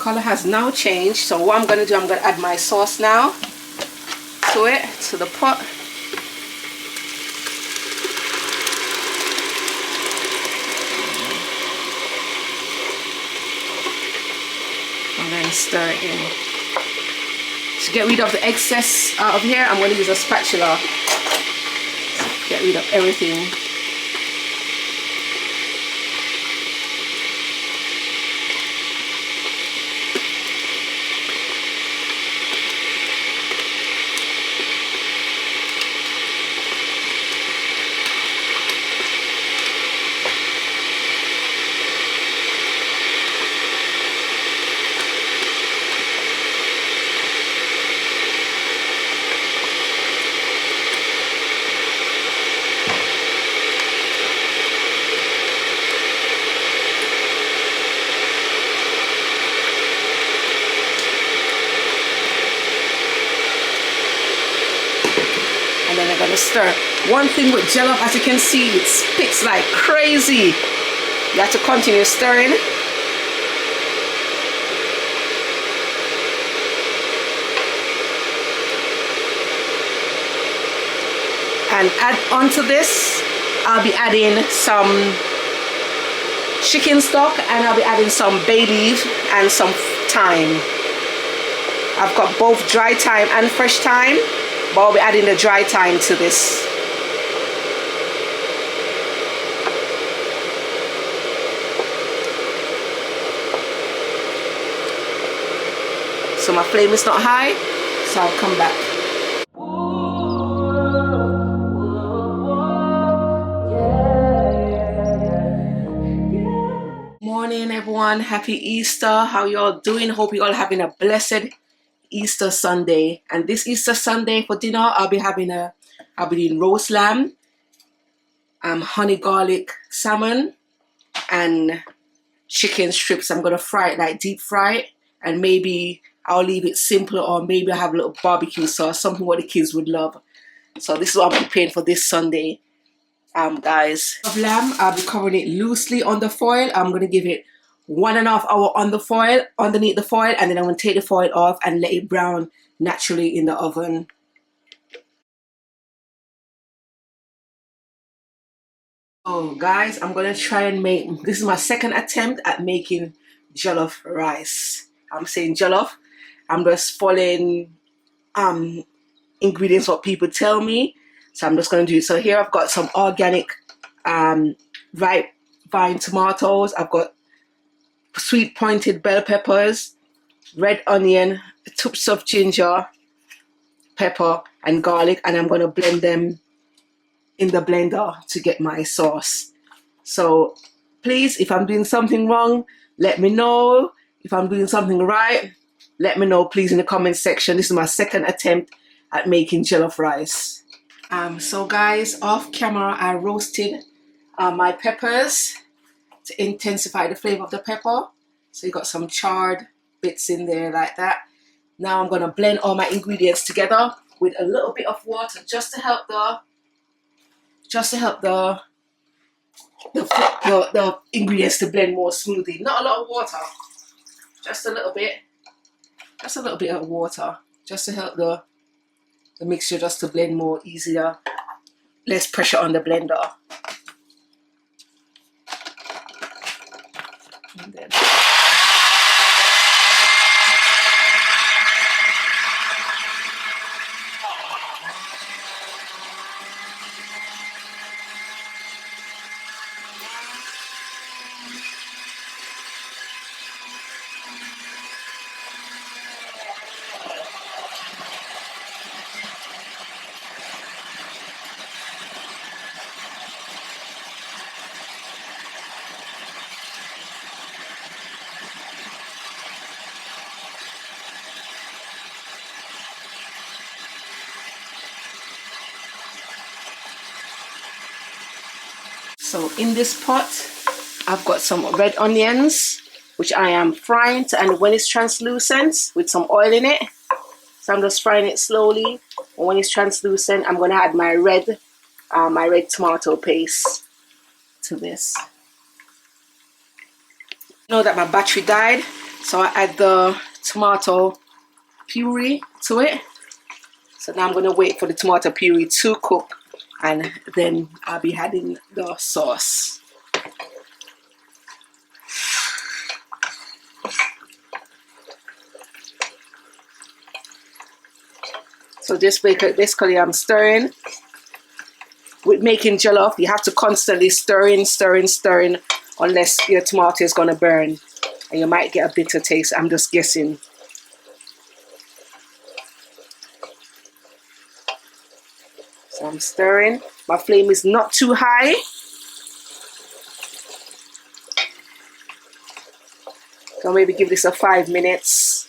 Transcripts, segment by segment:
color has now changed. So what I'm going to do, I'm going to add my sauce now to it, to the pot. And then stir it in. To get rid of the excess out of here, I'm going to use a spatula. Get rid of everything. And then I'm going to stir. One thing with jollof, as you can see, it spits like crazy. You have to continue stirring. And add onto this, I'll be adding some chicken stock, and I'll be adding some bay leaf and some thyme. I've got both dry thyme and fresh thyme, but I'll be adding the dry thyme to this. So my flame is not high, so I'll come back. Morning everyone, happy Easter. How you all doing? Hope you all having a blessed Easter Sunday. And this Easter Sunday for dinner, I'll be doing roast lamb, honey garlic salmon, and chicken strips. I'm gonna fry it, like deep fry it, and maybe I'll leave it simple, or maybe I'll have a little barbecue sauce, something what the kids would love. So this is what I'm preparing for this Sunday, guys. Of lamb, I'll be covering it loosely on the foil. I'm gonna give it 1.5 hours on the foil, underneath the foil, and then I'm gonna take the foil off and let it brown naturally in the oven. Oh guys, I'm gonna try and make, this is my second attempt at making jollof rice. I'm saying jollof. I'm just following ingredients what people tell me. So I'm just gonna do it. So here I've got some organic ripe vine tomatoes. I've got sweet pointed bell peppers, red onion, tubes of ginger, pepper and garlic, and I'm gonna blend them in the blender to get my sauce. So please, if I'm doing something wrong, let me know. If I'm doing something right, let me know please in the comment section. This is my second attempt at making jollof rice. So guys, off camera I roasted my peppers to intensify the flavor of the pepper. So you got some charred bits in there like that. Now I'm gonna blend all my ingredients together with a little bit of water just to help the ingredients to blend more smoothly. Not a lot of water, just a little bit of water, just to help the mixture just to blend more easier, less pressure on the blender. And then so in this pot, I've got some red onions, which I am frying, and when it's translucent with some oil in it. So I'm just frying it slowly. And when it's translucent, I'm gonna add my red tomato paste to this. Know that my battery died, So I add the tomato puree to it. So now I'm going to wait for the tomato puree to cook, and then I'll be adding the sauce. So basically I'm stirring. With making jollof, you have to constantly stirring, unless your tomato is going to burn. And you might get a bitter taste. I'm just guessing. So I'm stirring. My flame is not too high. So maybe give this a 5 minutes.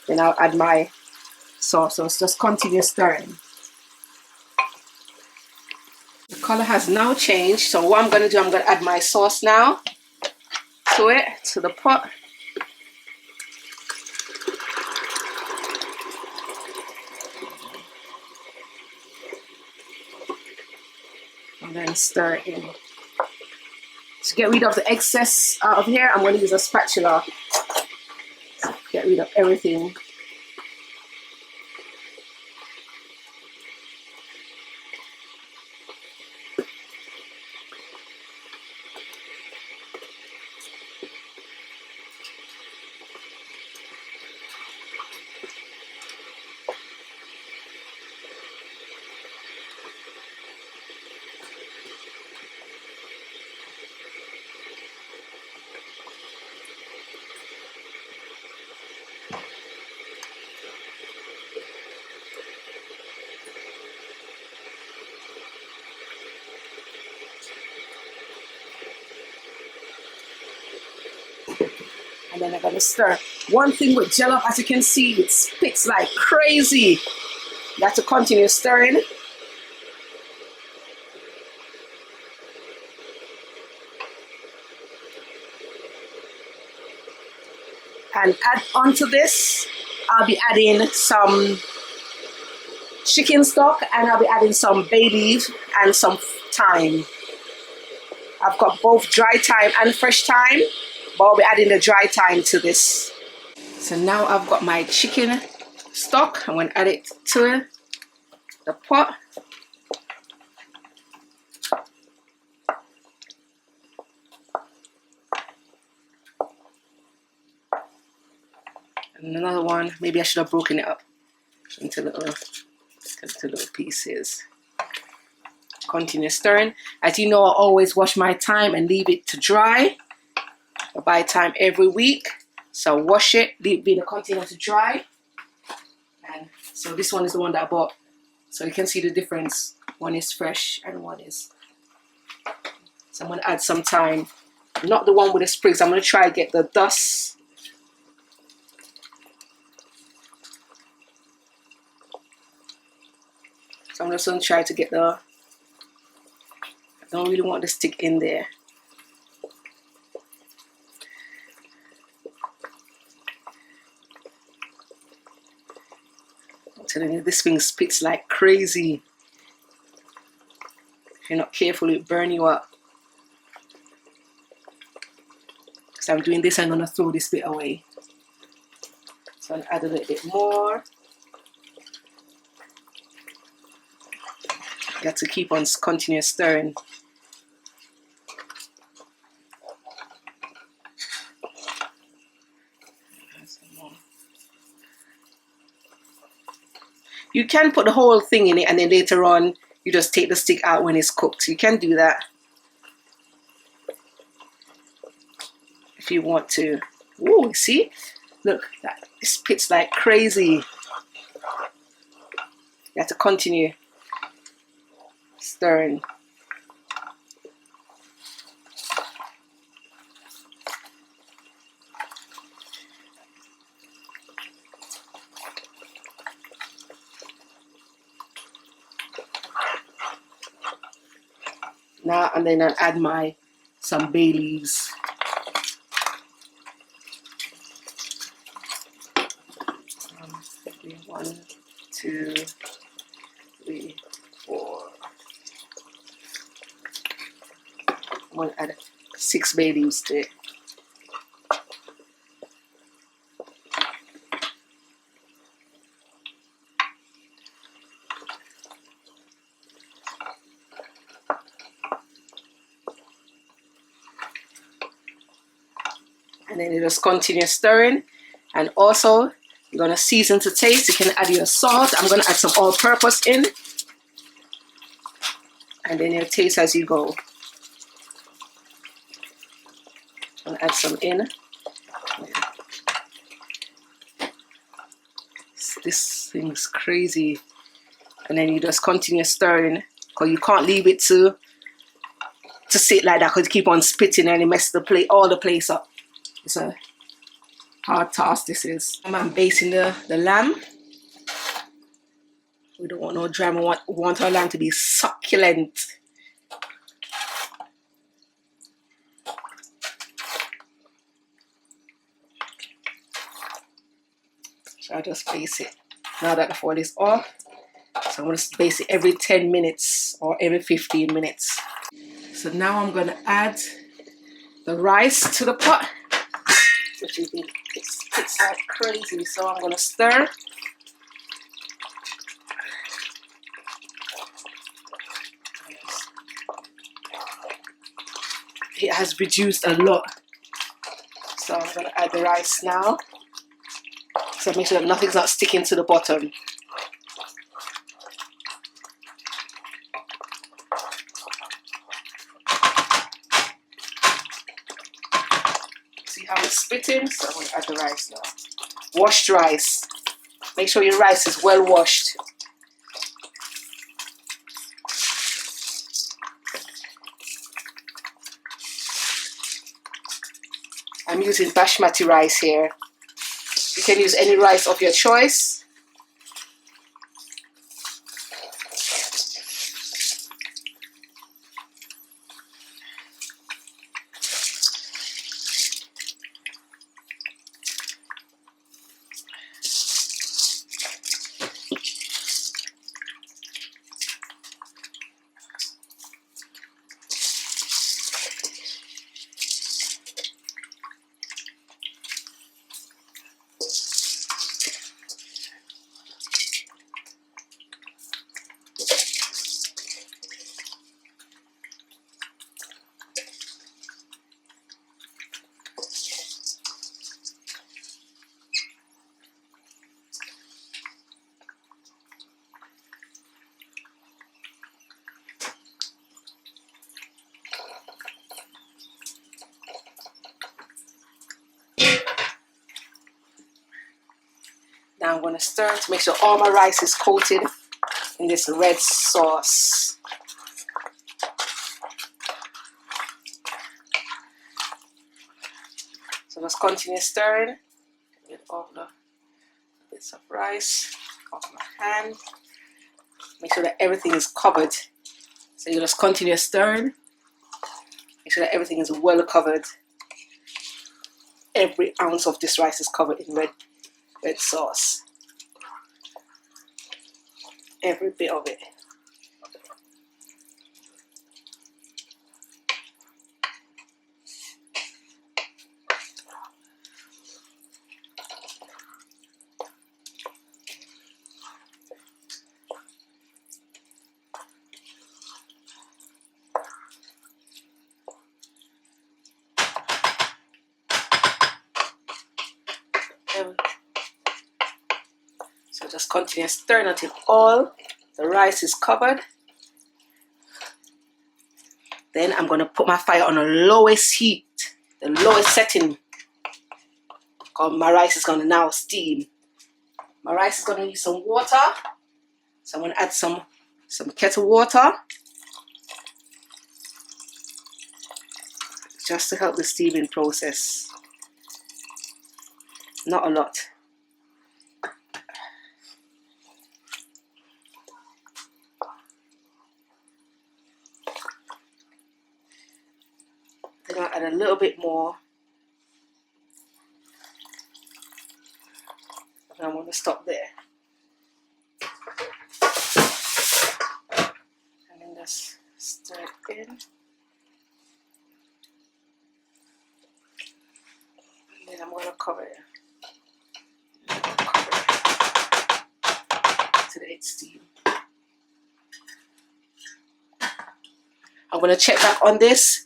Then I'll add my sauce. So it's just continue stirring. The color has now changed. So what I'm going to do, I'm going to add my sauce now to it, to the pot. And then stir it in. To get rid of the excess out of here, I'm going to use a spatula. Get rid of everything. And then I'm going to stir. One thing with jollof, as you can see, it spits like crazy. You have to continue stirring. And add onto this, I'll be adding some chicken stock, and I'll be adding some bay leaf and some thyme. I've got both dry thyme and fresh thyme, but I'll be adding the dry thyme to this. So now I've got my chicken stock. I'm going to add it to the pot. And another one, maybe I should have broken it up into little pieces. Continue stirring. As you know, I always wash my thyme and leave it to dry. I buy thyme every week, so wash it, leave it in the container to dry. And so this one is the one that I bought, so you can see the difference. One is fresh and one is. So I'm going to add some thyme, not the one with the sprigs. I'm going to try to get the dust. So I'm just going to try to get the. I don't really want the stick in there. I'm telling you, this thing spits like crazy. If you're not careful, it'll burn you up. So I'm doing this, I'm going to throw this bit away. So I'll add a little bit more. You have to keep on continuous stirring. You can put the whole thing in it, and then later on you just take the stick out when it's cooked. You can do that if you want to. Ooh, see? Look, that spits like crazy. You have to continue stirring. Now, and then I'll add some bay leaves. One, two, three, four. I'm going to add 6 bay leaves to it. And then you just continue stirring. And also, you're going to season to taste. You can add your salt. I'm going to add some all-purpose in. And then you taste as you go. I'm going to add some in. This thing's crazy. And then you just continue stirring. Because you can't leave it to sit like that. Because you keep on spitting and it messes all the place up. It's a hard task this is. I'm basting the lamb. We don't want no drama. We want our lamb to be succulent. So I just baste it. Now that the foil is off, so I'm going to baste it every 10 minutes or every 15 minutes. So now I'm going to add the rice to the pot. Which you think it's like crazy. So I'm going to stir. It has reduced a lot. So I'm going to add the rice now. So make sure that nothing's not sticking to the bottom. See how it's spitting? So I'm going to add the rice now. Washed rice. Make sure your rice is well washed. I'm using basmati rice here. You can use any rice of your choice. Now I'm going to stir to make sure all my rice is coated in this red sauce. So just continue stirring. Get all the bits of rice off my hand. Make sure that everything is covered. So you just continue stirring. Make sure that everything is well covered. Every ounce of this rice is covered in red sauce. Every bit of it. So just continue stirring until all the rice is covered. Then I'm going to put my fire on the lowest heat, the lowest setting, because my rice is going to now steam. My rice is going to need some water, so I'm going to add some kettle water just to help the steaming process. Not a lot. Then I'll add a little bit more. And I'm going to stop there. And then just stir it in. And then I'm going to cover it. To let it steam. I'm going to check back on this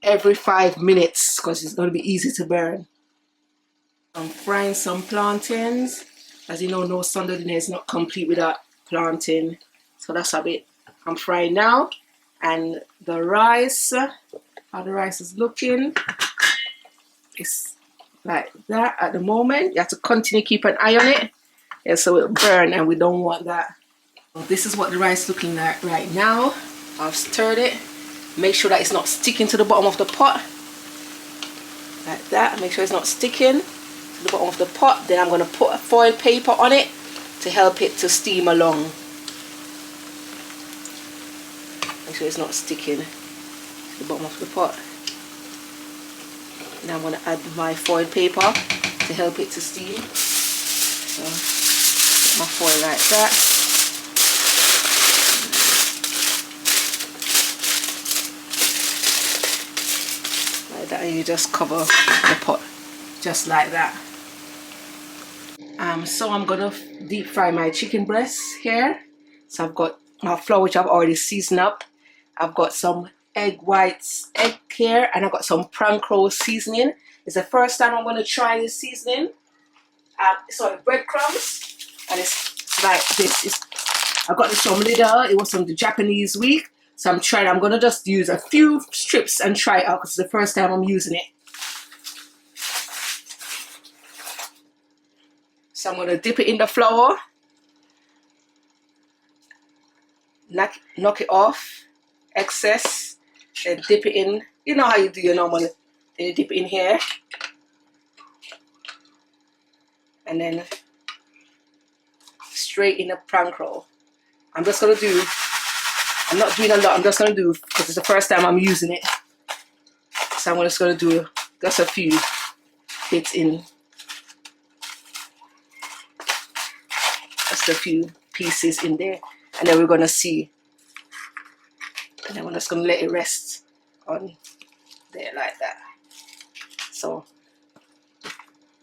every 5 minutes because it's going to be easy to burn. frying some plantains. As you know, no Sunday dinner is not complete without plantain. So that's a bit I'm frying now. And the rice, how the rice is looking, it's like that at the moment. You have to continue keep an eye on it, yeah, so it'll burn, and we don't want that. Well, this is what the rice is looking like right now. I've stirred it. Make sure that it's not sticking to the bottom of the pot. Like that. Make sure it's not sticking to the bottom of the pot. Then I'm going to put a foil paper on it to help it to steam along. Make sure it's not sticking to the bottom of the pot. Now I'm going to add my foil paper to help it to steam. So put my foil like that. Like that, and you just cover the pot just like that. So I'm going to deep fry my chicken breasts here. So I've got my flour, which I've already seasoned up. I've got some egg here, and I've got some prank roll seasoning. It's the first time I'm going to try this seasoning. Sorry, breadcrumbs, and it's like this. I got this from Lidl. It was from the Japanese week, so I'm going to just use a few strips and try it out because it's the first time I'm using it. So I'm going to dip it in the flour, knock it off excess, then dip it in. You know how you do your normal. Then you dip it in here, and then straight in a prank roll. I'm not doing a lot. I'm just gonna do, because it's the first time I'm using it. So I'm just gonna do just a few bits in, just a few pieces in there, and then we're gonna see. And then we're just gonna let it rest on there like that. So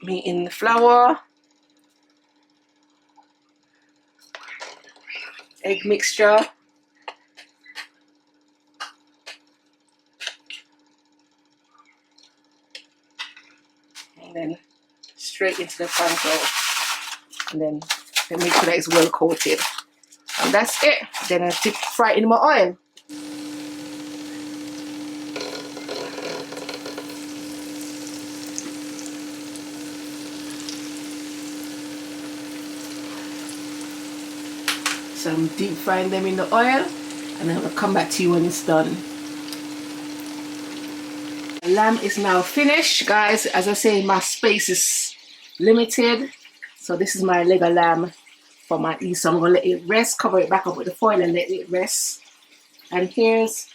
meat in the flour, egg mixture, and then straight into the pan roll, and then make sure that it's well coated, and that's it. Then I deep fry it in my oil. So I'm deep frying them in the oil, and then I'll come back to you when it's done. The lamb is now finished, guys. As I say, my space is limited, so this is my leg of lamb for my East. So I'm going to let it rest, cover it back up with the foil and let it rest. And here's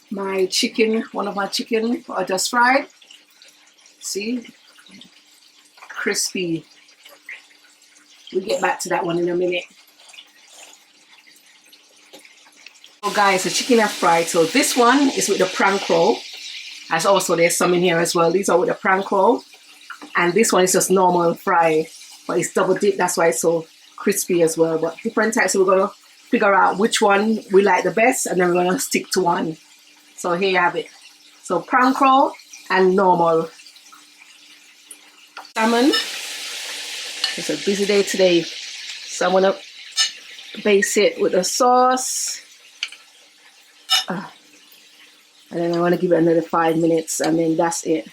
my chicken, one of my chicken I just fried. See? Crispy. We'll get back to that one in a minute. So guys, the chicken I fried. So this one is with the prank roll. As also there's some in here as well. These are with the prank roll. And this one is just normal fry. But it's double dip. That's why it's so crispy as well. But different types. So we're going to figure out which one we like the best. And then we're going to stick to one. So here you have it. So prank roll and normal. Salmon. It's a busy day today. So I'm going to base it with the sauce. And then I want to give it another 5 minutes, and then that's it.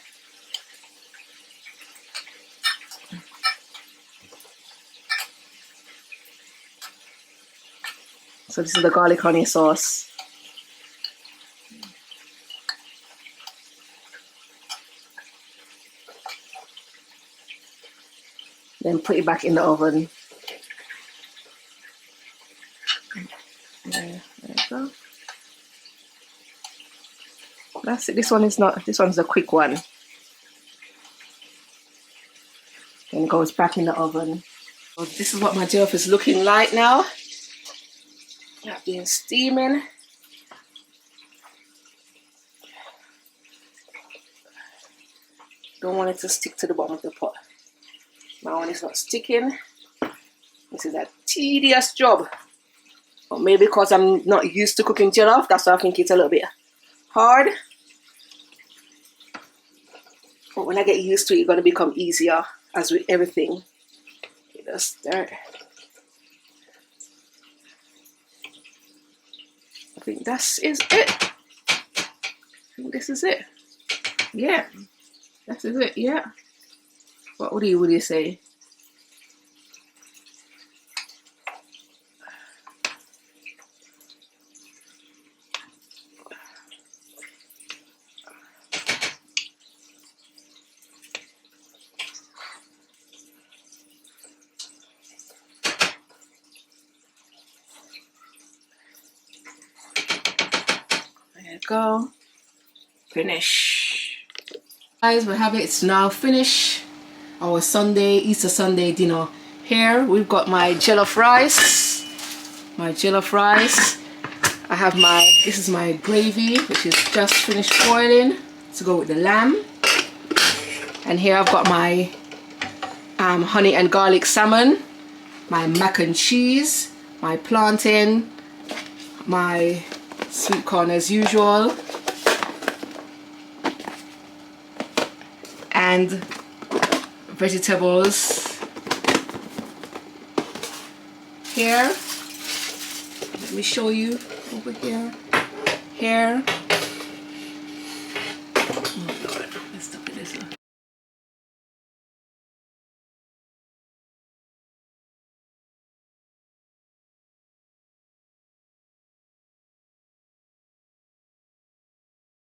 So this is the garlic honey sauce. Then put it back in the oven. There you go. That's it. This one's a quick one. Then it goes back in the oven. So this is what my jollof is looking like now. That's been steaming. Don't want it to stick to the bottom of the pot. My one is not sticking. This is a tedious job. But maybe because I'm not used to cooking jollof, that's why I think it's a little bit hard. But when I get used to it, it's going to become easier, as with everything. Just there. I think this is it. I think this is it. Yeah, this is it. Yeah. What would you say? There you go. Finish. Guys, we have it. It's now finished. Our Sunday, Easter Sunday dinner. Here we've got my jollof rice. My jollof rice. I have this is my gravy, which is just finished boiling to go with the lamb. And here I've got my honey and garlic salmon, my mac and cheese, my plantain, my sweet corn as usual, and vegetables here. Let me show you over here. Here